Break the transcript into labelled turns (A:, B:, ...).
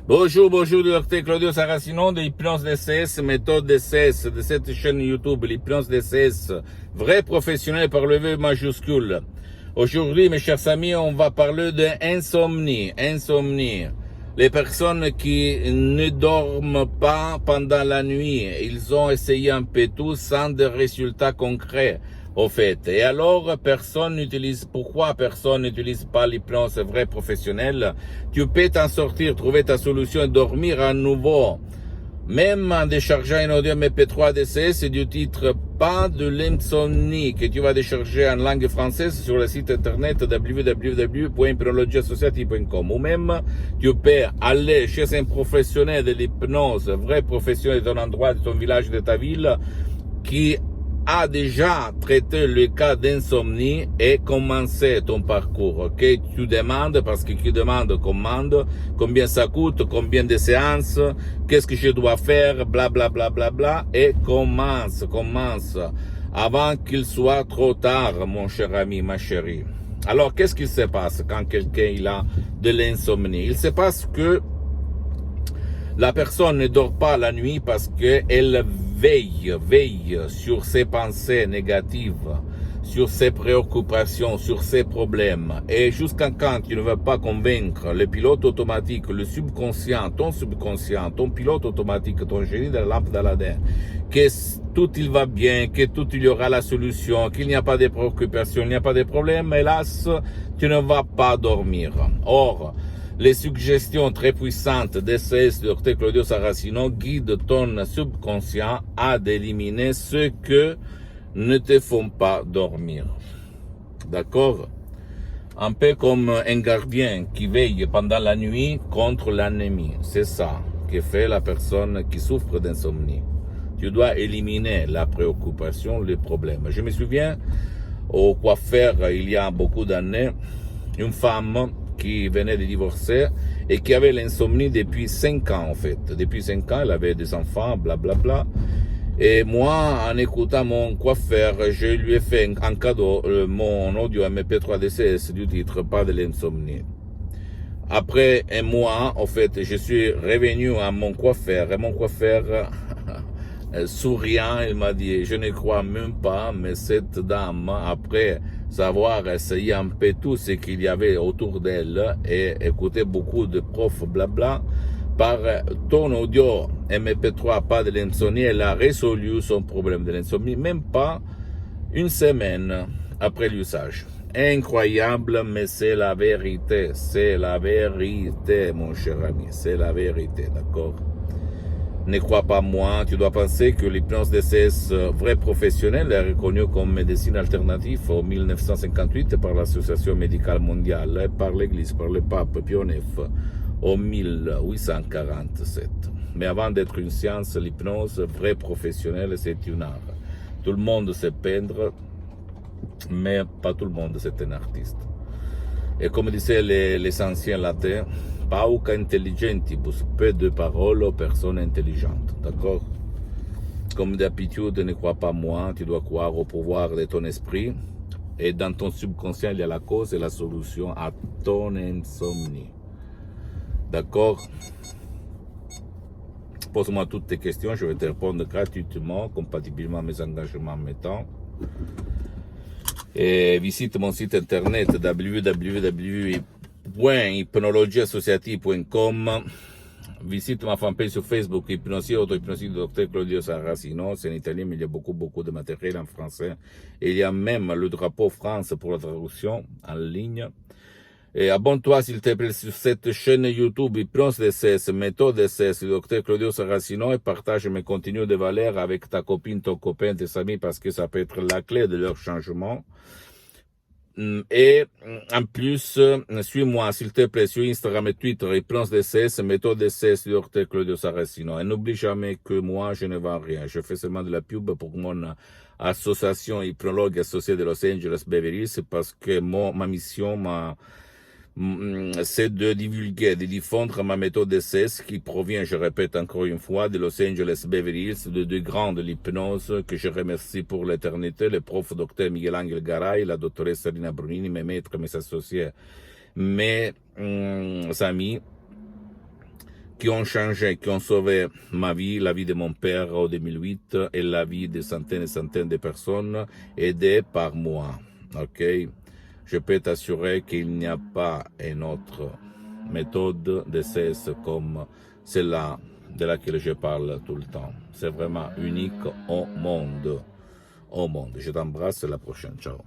A: Bonjour, bonjour, docteur Claudio Saracino de l'hypnose DCS, méthode DCS, de cette chaîne YouTube, l'hypnose DCS, vrai professionnel par le V majuscule. Aujourd'hui, mes chers amis, on va parler de insomnie. Les personnes qui ne dorment pas pendant la nuit, ils ont essayé un peu tout sans de résultats concrets. Au fait. Et alors, pourquoi personne n'utilise pas l'hypnose vrai professionnelle? Tu peux t'en sortir, trouver ta solution et dormir à nouveau. Même en déchargeant un audio MP3 DCS du titre Pas de l'insomnie que tu vas décharger en langue française sur le site internet www.hypnologieassociative.com, ou même tu peux aller chez un professionnel de l'hypnose, vrai professionnel de ton endroit, de ton village, de ta ville, qui a déjà traité le cas d'insomnie et commencé ton parcours, ok? Tu demandes, parce que qui demande commande, combien ça coûte, combien de séances, qu'est-ce que je dois faire, bla bla bla bla bla, et commence, avant qu'il soit trop tard, mon cher ami, ma chérie. Alors, qu'est-ce qu'il se passe quand quelqu'un il a de l'insomnie? Il se passe que la personne ne dort pas la nuit parce qu'elle veille sur ses pensées négatives, sur ses préoccupations, sur ses problèmes. Et jusqu'à quand tu ne vas pas convaincre le pilote automatique, le subconscient, ton pilote automatique, ton génie de la lampe d'Aladin, que tout il va bien, que tout il y aura la solution, qu'il n'y a pas de préoccupations, il n'y a pas de problème, hélas, tu ne vas pas dormir. Or, les suggestions très puissantes DCS de Dr Claudio Saracino guident ton subconscient à d'éliminer ce que ne te font pas dormir. D'accord? Un peu comme un gardien qui veille pendant la nuit contre l'ennemi. C'est ça que fait la personne qui souffre d'insomnie. Tu dois éliminer la préoccupation, les problèmes. Je me souviens au coiffeur, il y a beaucoup d'années, une femme qui venait de divorcer et qui avait l'insomnie depuis 5 ans en fait. Depuis 5 ans, elle avait des enfants, blablabla. Et moi, en écoutant mon coiffeur, je lui ai fait en cadeau mon audio MP3 DCS du titre Pas de l'insomnie. Après un mois, en fait, je suis revenu à mon coiffeur et mon coiffeur, souriant, il m'a dit, je ne crois même pas, mais cette dame, après savoir essayer un peu tout ce qu'il y avait autour d'elle et écouter beaucoup de profs blabla, par ton audio MP3 Pas de l'insomnie, elle a résolu son problème de l'insomnie, même pas une semaine après l'usage. Incroyable, mais c'est la vérité, mon cher ami, c'est la vérité, d'accord? Ne crois pas moi, tu dois penser que l'hypnose DCS vrai professionnel est reconnue comme médecine alternative en 1958 par l'Association médicale mondiale et par l'Église, par le pape Pie IX en 1847. Mais avant d'être une science, l'hypnose vrai professionnelle, c'est une art. Tout le monde sait peindre, mais pas tout le monde c'est un artiste. Et comme disaient les anciens latins, pauca intelligentibus, peu de paroles aux personnes intelligentes. D'accord? Comme d'habitude, ne crois pas moi, tu dois croire au pouvoir de ton esprit. Et dans ton subconscient, il y a la cause et la solution à ton insomnie. D'accord? Pose-moi toutes tes questions, je vais te répondre gratuitement, compatiblement à mes engagements en mes temps. Et visite mon site internet www.hypnologieassociative.com. Visite ma fanpage sur Facebook, Hypnosie, auto-hypnosie de Dr Claudio Saracino. C'est en italien, mais il y a beaucoup de matériel en français. Et il y a même le drapeau France pour la traduction en ligne. Et abonne-toi s'il te plaît sur cette chaîne YouTube Hypnose DCS, méthode DCS, le Dr Claudio Saracino, et partage mes contenus de valeur avec ta copine, ton copain, tes amis, parce que ça peut être la clé de leur changement. Et en plus, suis-moi s'il te plaît sur Instagram et Twitter, Hypnose DCS, méthode DCS, le Dr Claudio Saracino. Et n'oublie jamais que moi, je ne vends rien. Je fais seulement de la pub pour mon association hypnologue associée de Los Angeles Beverly Hills, parce que ma mission, c'est de divulguer, de diffondre ma méthode DCS qui provient, je répète encore une fois, de Los Angeles Beverly Hills, de deux grands de l'hypnose que je remercie pour l'éternité, le prof Dr Miguel Angel Garay, la doctoresse Salina Brunini, mes maîtres, mes associés, mes amis, qui ont changé, qui ont sauvé ma vie, la vie de mon père en 2008 et la vie de centaines et centaines de personnes aidées par moi. Ok? Je peux t'assurer qu'il n'y a pas une autre méthode de cesse comme celle-là de laquelle je parle tout le temps. C'est vraiment unique au monde. Au monde. Je t'embrasse, à la prochaine. Ciao.